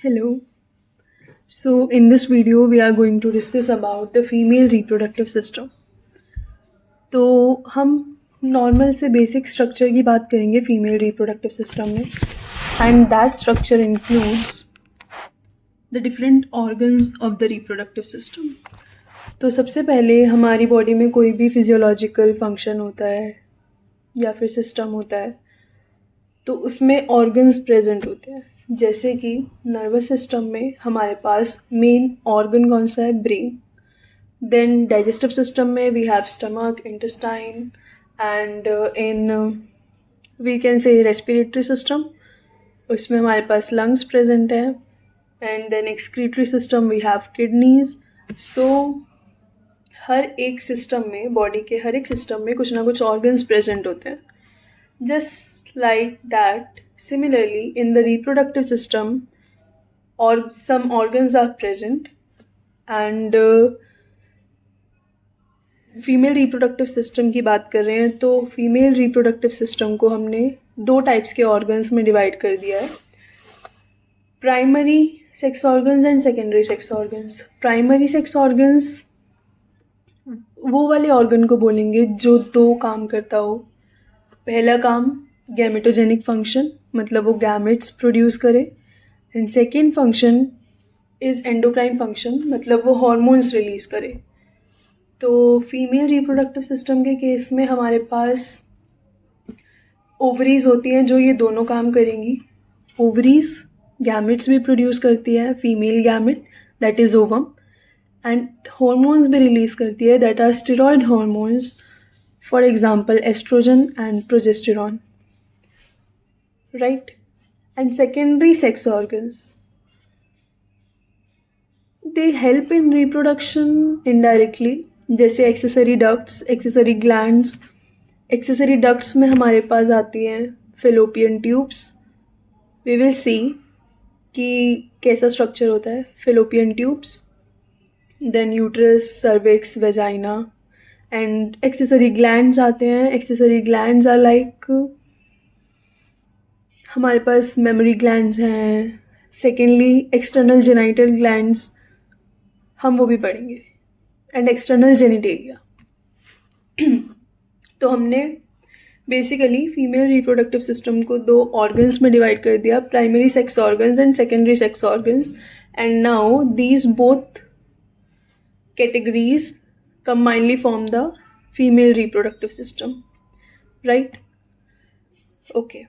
Hello. So, in this video, we are going to discuss about the female reproductive system. तो हम normal से basic structure की बात करेंगे फीमेल रिप्रोडक्टिव सिस्टम में and that structure includes the different organs of the reproductive system. तो सबसे पहले हमारी बॉडी में कोई भी फिजियोलॉजिकल फंक्शन होता है या फिर सिस्टम होता है तो उसमें ऑर्गन्स प्रेजेंट होते हैं. जैसे कि नर्वस सिस्टम में हमारे पास मेन ऑर्गन कौन सा है? ब्रेन. देन डाइजेस्टिव सिस्टम में we have stomach, intestine and in we can say respiratory system उसमें हमारे पास लंग्स प्रेजेंट है. And then excretory system we have kidneys. So हर एक सिस्टम में, बॉडी के हर एक सिस्टम में कुछ ना कुछ ऑर्गन्स प्रेजेंट होते हैं. Just like that, similarly, in the reproductive system, or some organs are present, and female reproductive system की बात कर रहे हैं तो फीमेल रिप्रोडक्टिव सिस्टम को हमने दो टाइप्स के ऑर्गन्स में डिवाइड कर दिया है. Primary sex organs and secondary sex organs. Primary sex organs वो वाले ऑर्गन को बोलेंगे जो दो काम करता हो. पहला काम गैमेटोजेनिक फंक्शन, मतलब वो गैमेट्स प्रोड्यूस करे. And second function is endocrine function, मतलब वो हॉर्मोन्स रिलीज करे. तो फीमेल रिप्रोडक्टिव सिस्टम के केस में हमारे पास ओवरीज होती हैं जो ये दोनों काम करेंगी. ओवरीज गैमेट्स भी प्रोड्यूस करती है, female gamete that is ovum, and hormones भी रिलीज करती है that are steroid hormones. For example, estrogen and progesterone, right? And secondary sex organs, they help in reproduction indirectly, जैसे accessory ducts, accessory glands. accessory ducts में हमारे पास आती हैं fallopian tubes. We will see कि कैसा structure होता है fallopian tubes. Then uterus, cervix, vagina. And accessory glands आते हैं. एक्सेसरी ग्लैंड्स आर लाइक, हमारे पास मेमोरी ग्लैंड्स हैं. सेकेंडली एक्सटर्नल जेनाइटल ग्लैंड्स, हम वो भी पढ़ेंगे. And external genitalia. तो हमने बेसिकली फीमेल रिप्रोडक्टिव सिस्टम को दो ऑर्गन्स में डिवाइड कर दिया, primary sex organs and secondary sex organs. And now these both categories combinedly form the female reproductive system, right? Okay.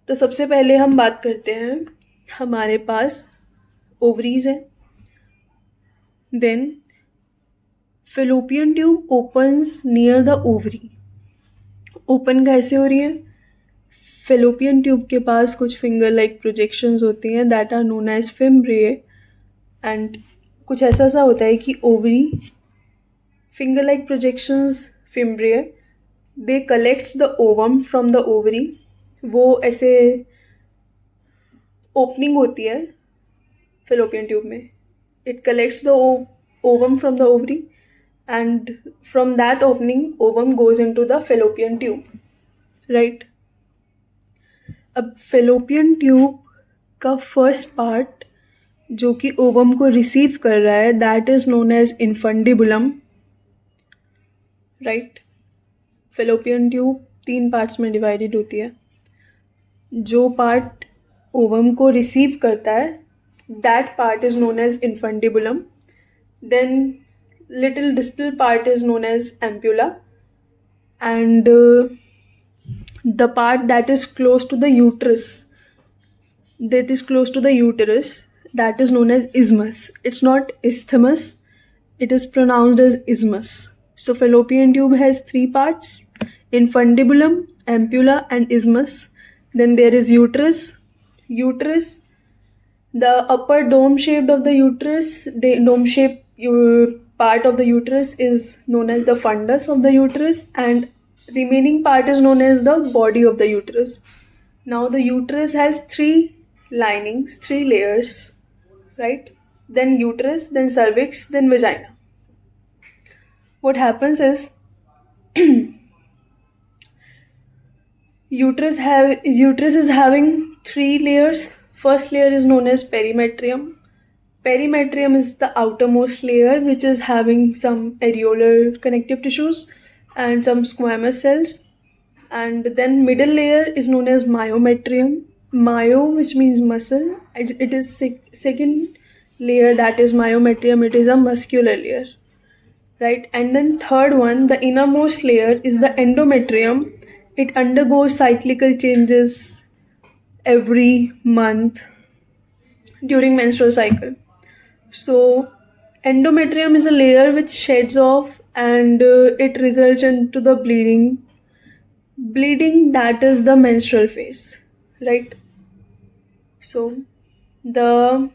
तो सबसे पहले हम बात करते हैं, हमारे पास ओवरीज है. Then fallopian tube opens near the ovary. Open कैसे हो रही है? फेलोपियन ट्यूब के पास कुछ फिंगर लाइक प्रोजेक्शंस होती हैं that are known as fimbriae. And कुछ ऐसा सा होता है कि ovary, finger like projections, fimbriae, they collects the ovum from the ovary. वो ऐसे ओपनिंग होती है फेलोपियन ट्यूब में. it collects the ovum from the ovary and from that opening ovum goes into the fallopian tube, right? अब fallopian tube का first part जो कि ovum को रिसीव कर रहा है that is known as infundibulum, right? Fallopian tube 3 parts में divided होती है. जो पार्ट ओवम को रिसीव करता है that part is known as infundibulum. Then little distal part is known as ampulla and the part that is close to the uterus, that is known as isthmus. It's not isthmus, it is pronounced as isthmus. So fallopian tube has 3 parts: infundibulum, ampulla and isthmus. Then there is uterus. The upper dome shaped of the uterus, the dome shaped part of the uterus is known as the fundus of the uterus, and remaining part is known as the body of the uterus. Now the uterus has 3 linings, 3 layers, right? Then uterus, then cervix, then vagina. What happens is uterus is having 3 layers. First layer is known as perimetrium. Perimetrium is the outermost layer, which is having some areolar connective tissues and some squamous cells. And then middle layer is known as myometrium. Myo, which means muscle. It is second layer, that is myometrium. It is a muscular layer, right? And then third one, the innermost layer, is the endometrium. It undergoes cyclical changes every month during menstrual cycle. So endometrium is a layer which sheds off, and it results into the bleeding, that is the menstrual phase, right? So the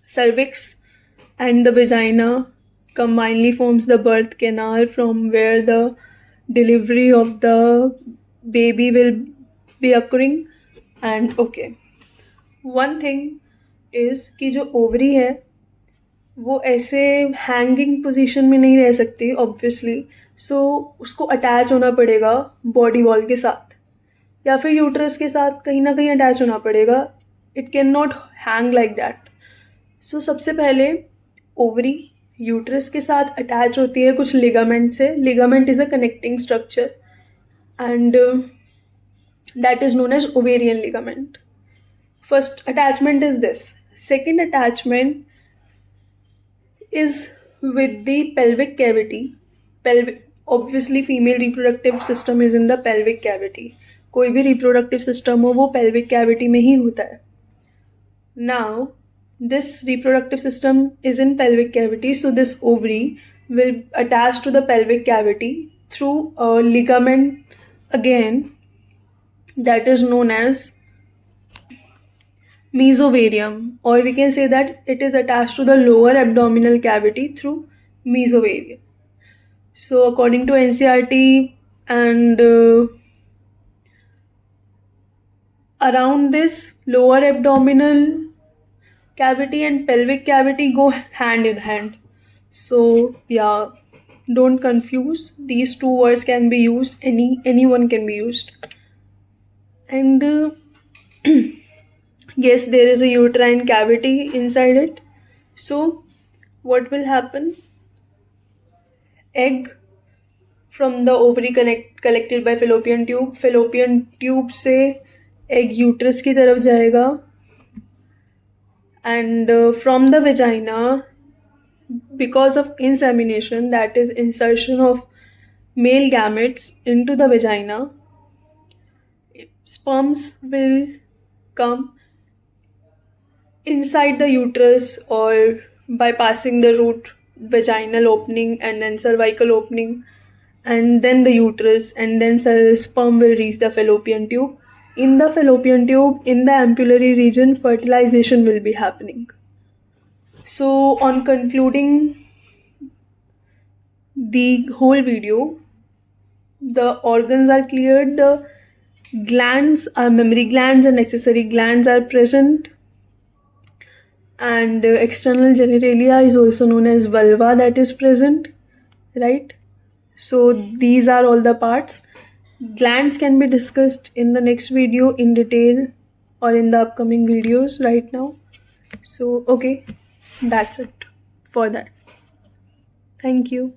cervix and the vagina combinedly forms the birth canal, from where the delivery of the baby will be occurring. And okay, one thing is कि जो ovary है वो ऐसे hanging position में नहीं रह सकती obviously. सो उसको अटैच होना पड़ेगा बॉडी वॉल के साथ, या फिर यूट्रस के साथ कहीं ना कहीं अटैच होना पड़ेगा. It can not hang like that. So सबसे पहले ओवरी यूट्रस के साथ अटैच होती है कुछ लिगामेंट से. Ligament is a connecting structure, and that is known as ovarian ligament. First attachment is this. Second attachment is with the pelvic cavity. Obviously female reproductive system is in the pelvic cavity. कोई भी reproductive system हो वो pelvic cavity में ही होता है. Now this reproductive system is in pelvic cavity, so this ovary will attach to the pelvic cavity through a ligament again, that is known as mesovarium, or we can say that it is attached to the lower abdominal cavity through mesovarium. So according to NCERT, and around this lower abdominal cavity and pelvic cavity go hand in hand. So yeah, don't confuse, these two words can be used, anyone can be used. And yes, there is a uterine cavity inside it. So what will happen? Egg from the ovary collected by fallopian tube. Fallopian tube से egg uterus की तरफ जाएगा, and from the vagina, because of insemination, that is insertion of male gametes into the vagina, sperms will come inside the uterus, or bypassing the root vaginal opening and then cervical opening, and then the uterus, and then sperm will reach the fallopian tube. In the fallopian tube, in the ampullary region, fertilization will be happening. So on concluding the whole video, the organs are cleared, the glands, mammary glands and accessory glands are present, and external genitalia is also known as vulva, that is present, right? So these are all the parts. Glands can be discussed in the next video in detail, or in the upcoming videos right now. So okay, that's it for that. Thank you.